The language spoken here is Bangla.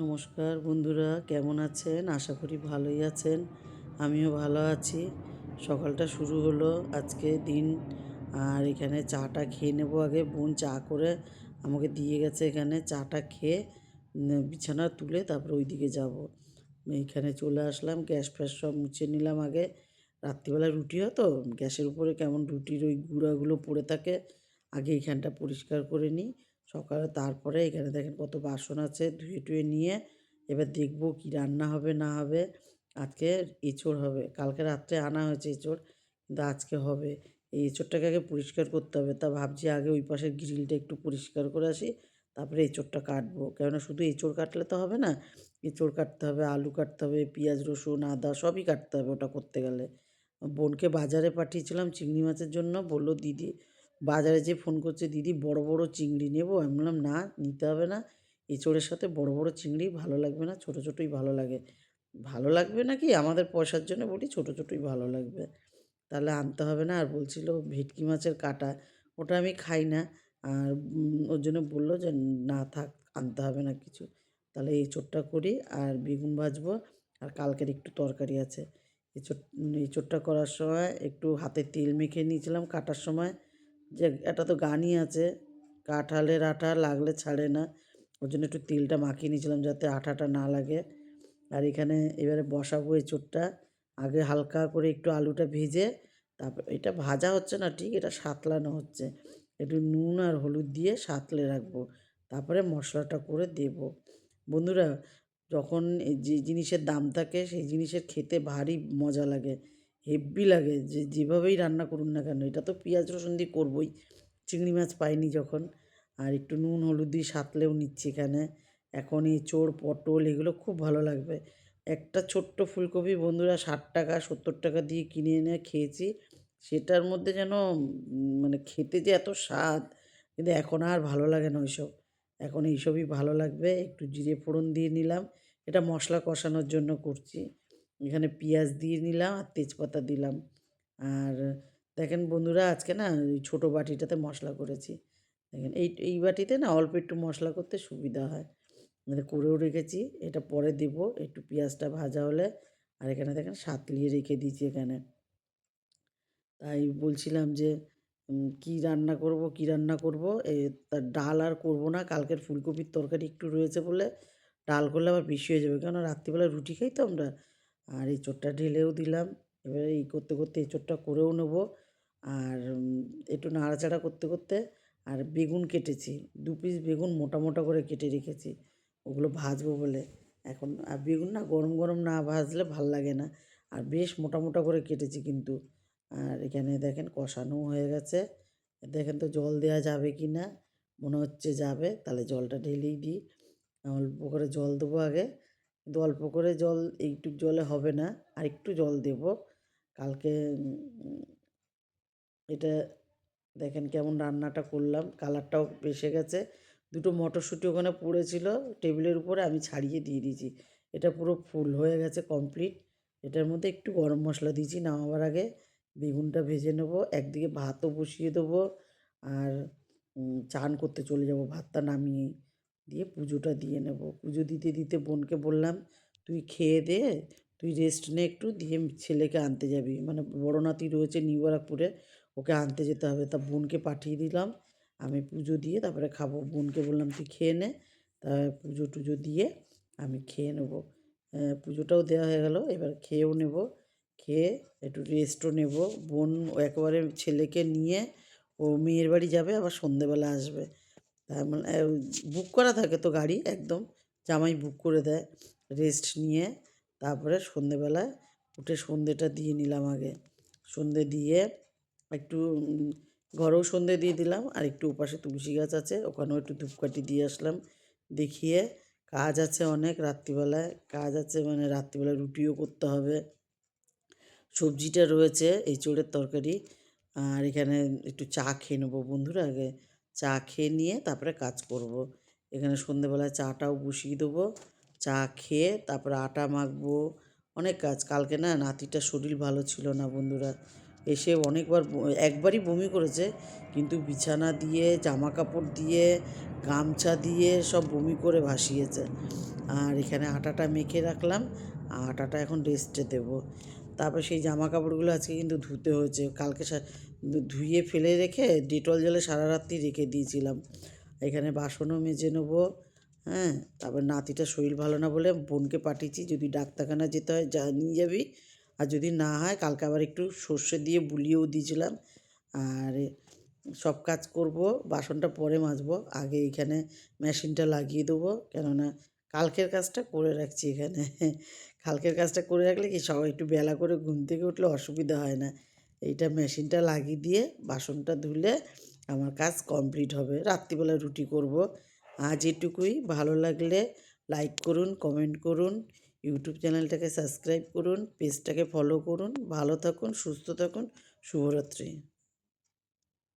নমস্কার বন্ধুরা, কেমন আছেন? আশা করি ভালোই আছেন। আমিও ভালো আছি। সকালটা শুরু হলো আজকে দিন। আর এখানে চাটা খেয়ে নেব। আগে বোন চা করে আমাকে দিয়ে গেছে। এখানে চাটা খেয়ে বিছানা তুলে তারপরে ওই দিকে যাব। এইখানে চলে আসলাম, গ্যাস ফ্যাস সব মুছে নিলাম আগে। রাত্রিবেলা রুটি হয় তো, গ্যাসের উপরে কেমন রুটির ওই গুঁড়াগুলো পড়ে থাকে। আগে এইখানটা পরিষ্কার করে নিই সকালে। তারপরে এখানে দেখেন কত বাসন আছে, ধুয়ে টুয়ে নিয়ে এবার দেখবো কি রান্না হবে না হবে। আজকে এঁচোড় হবে। কালকে রাত্রে আনা হয়েছে এঁচোড়, কিন্তু আজকে হবে। এই এঁচোড়টাকে আগে পরিষ্কার করতে হবে। তা ভাবছি আগে ওই পাশের গ্রিলটা একটু পরিষ্কার করে আসি, তারপরে এঁচোড়টা কাটবো। কেননা শুধু এঁচোড় কাটলে তো হবে না, এঁচোড় কাটতে হবে, আলু কাটতে হবে, পেঁয়াজ রসুন আদা সবই কাটতে হবে ওটা করতে গেলে। বোনকে বাজারে পাঠিয়েছিলাম চিংড়ি মাছের জন্য। বললো দিদি, বাজারে যেয়ে ফোন করছে, দিদি বড় বড় চিংড়ি নেবো। আমি বললাম না, নিতে হবে না। এঁচোড়ের সাথে বড় বড় চিংড়ি ভালো লাগবে না, ছোটো ছোটোই ভালো লাগে। ভালো লাগবে না কি, আমাদের পয়সার জন্য বলি ছোটো ছোটোই ভালো লাগবে। তাহলে আনতে হবে না। আর বলছিল ভেটকি মাছের কাঁটা, ওটা আমি খাই না। আর ওর জন্য বললো যে না থাক, আনতে হবে না কিছু। তাহলে এঁচোড়টা করি আর বেগুন ভাজবো। আর কালকের একটু তরকারি আছে। এঁচোড় এঁচোড়টা করার সময় একটু হাতে তেল মেখে নিয়েছিলাম কাটার সময়। যে একটা তো গানই আছে, কাঁঠালের আঠা লাগলে ছাড়ে না। ওর জন্য একটু তেলটা মাখিয়ে নিয়েছিলাম যাতে আঠাটা না লাগে। আর এখানে এবারে বসাবো এঁচোড়টা। আগে হালকা করে একটু আলুটা ভেজে, তারপর এটা ভাজা হচ্ছে না ঠিক, এটা সাঁতলানো হচ্ছে। একটু নুন আর হলুদ দিয়ে সাঁতলে রাখবো, তারপরে মশলাটা করে দেবো। বন্ধুরা, যখন এই যে জিনিসের দাম থাকে সেই জিনিসের খেতে ভারী মজা লাগে, হেব্বি লাগে। যেভাবেই রান্না করুন না কেন, এটা তো পেঁয়াজ রসুন দিয়ে করবোই, চিংড়ি মাছ পাইনি যখন। আর একটু নুন হলুদ দিয়ে সাঁতলেও নিচ্ছি এখানে। এখন এঁচোড় পটল এগুলো খুব ভালো লাগবে। একটা ছোট্ট ফুলকপি বন্ধুরা 60 টাকা 70 টাকা দিয়ে কিনে এনে খেয়েছি। সেটার মধ্যে যেন মানে খেতে যে এত স্বাদ, কিন্তু এখন আর ভালো লাগে না ওইসব। এখন এইসবই ভালো লাগবে। একটু জিরে ফোড়ন দিয়ে নিলাম, এটা মশলা কষানোর জন্য করছি। এখানে পেঁয়াজ দিয়ে নিলাম আর তেজপাতা দিলাম। আর দেখেন বন্ধুরা, আজকে না ওই ছোটো বাটিটাতে মশলা করেছি। দেখেন এই বাটিতে না অল্প একটু মশলা করতে সুবিধা হয়। মানে করেও রেখেছি, এটা পরে দেবো একটু পেঁয়াজটা ভাজা হলে। আর এখানে দেখেন সাতলিয়ে রেখে দিয়েছি এখানে। তাই বলছিলাম যে কী রান্না করব কী রান্না করব। তা ডাল আর করব না, কালকের ফুলকপির তরকারি একটু রয়েছে বলে ডাল করলে আবার বেশি হয়ে যাবে, কেননা রাত্রিবেলা রুটি খাই তো আমরা। আর এঁচোড়টা ঢেলেও দিলাম। এবারে এই করতে করতে এঁচোড়টা করেও নেব। আর একটু নাড়াচাড়া করতে করতে, আর বেগুন কেটেছি, 2 পিস বেগুন মোটা মোটা করে কেটে রেখেছি, ওগুলো ভাজবো বলে। এখন আর বেগুন না গরম গরম না ভাজলে ভাল লাগে না। আর বেশ মোটা মোটা করে কেটেছি কিন্তু। আর এখানে দেখেন কষানোও হয়ে গেছে। দেখেন তো জল দেওয়া যাবে কি না, মনে হচ্ছে যাবে। তাহলে জলটা ঢেলেই দিই। অল্প করে জল দেবো আগে, কিন্তু অল্প করে জল এইটুক জলে হবে না, আর একটু জল দেব। কালকে এটা দেখেন কেমন রান্নাটা করলাম, কালারটাও এসে গেছে। দুটো মটরশুঁটি ওখানে পড়েছিল টেবিলের উপরে, আমি ছাড়িয়ে দিয়ে দিয়েছি। এটা পুরো ফুল হয়ে গেছে কমপ্লিট। এটার মধ্যে একটু গরম মশলা দিয়েছি নামাবার আগে। বেগুনটা ভেজে নেব, একদিকে ভাতও বসিয়ে দেবো। আর চান করতে চলে যাব ভাতটা নামিয়ে দিয়ে, পুজোটা দিয়ে নেব। পুজো দিতে দিতে বোনকে বললাম, তুই খেয়ে দে, তুই রেস্ট নে একটু, দিয়ে ছেলেকে আনতে যাবি। মানে বড় নাতি রয়েছে নিউ ব্যারাকপুরে, ওকে আনতে যেতে হবে। তা বোনকে পাঠিয়ে দিলাম, আমি পুজো দিয়ে তারপরে খাবো। বোনকে বললাম তুই খেয়ে নে, তা পুজো টুজো দিয়ে আমি খেয়ে নেবো। পুজোটাও দেওয়া হয়ে গেল, এবার খেয়েও নেব। খেয়ে একটু রেস্টও নেব। বোন একেবারে ছেলেকে নিয়ে ও মেয়ের বাড়ি যাবে, আবার সন্ধেবেলা আসবে। তার মানে বুক করা থাকে তো গাড়ি একদম, জামাই বুক করে দেয়। রেস্ট নিয়ে তারপরে সন্ধেবেলায় উঠে সন্ধেটা দিয়ে নিলাম আগে। সন্ধে দিয়ে একটু ঘরেও সন্ধে দিয়ে দিলাম, আর একটু ওপাশে তুলসী গাছ আছে ওখানেও একটু ধূপকাঠি দিয়ে আসলাম। দেখিয়ে কাজ আছে অনেক, রাত্রিবেলায় কাজ আছে, মানে রাত্রিবেলায় রুটিও করতে হবে। সবজিটা রয়েছে এঁচোড়ের তরকারি। আর এখানে একটু চা খেয়ে নেবো বন্ধুরা আগে। চা খেয়ে নিয়ে তারপরে কাজ করব। এখানে সন্ধেবেলায় চাটাও বসিয়ে দেবো। চা খেয়ে তারপরে আটা মাখবো। অনেক কাজ। কালকে না নাতিটার শরীর ভালো ছিল না বন্ধুরা, এসে অনেকবার একবারই বমি করেছে, কিন্তু বিছানা দিয়ে জামা কাপড় দিয়ে গামছা দিয়ে সব বমি করে ভাসিয়েছে। আর এখানে আটাটা মেখে রাখলাম, আটাটা এখন রেস্টে দেবো। তারপর সেই জামা কাপড়গুলো আজকে কিন্তু ধুতে হয়েছে, কালকে ধুয়ে ফেলে রেখে ডেটল জলে সারা রাত্রি রেখে দিয়েছিলাম। এখানে বাসনও মেজে নেবো। হ্যাঁ, তারপর নাতিটা শরীর ভালো না বলে বোনকে পাঠিয়েছি, যদি ডাক্তারখানা যেতে হয় নিয়ে যাবি, আর যদি না হয় কালকে আবার একটু সর্ষে দিয়ে বুলিয়েও দিয়েছিলাম। আর সব কাজ করব, বাসনটা পরে মাজবো, আগে এইখানে মেশিনটা লাগিয়ে দেবো, কেননা কালকের কাজটা করে রাখছি এখানে। কালকের কাজটা করে রাখলে কি সবাই একটু বেলা করে ঘুম থেকে উঠলে অসুবিধা হয় না। এইটা মেশিনটা লাগিয়ে দিয়ে বাসনটা ধুলে আমার কাজ কমপ্লিট হবে। রাত্রিবেলা রুটি করব। আজ এটুকুই। ভালো লাগলে লাইক করুন, কমেন্ট করুন, ইউটিউব চ্যানেলটাকে সাবস্ক্রাইব করুন, পেজটাকে ফলো করুন। ভালো থাকুন, সুস্থ থাকুন। শুভরাত্রি।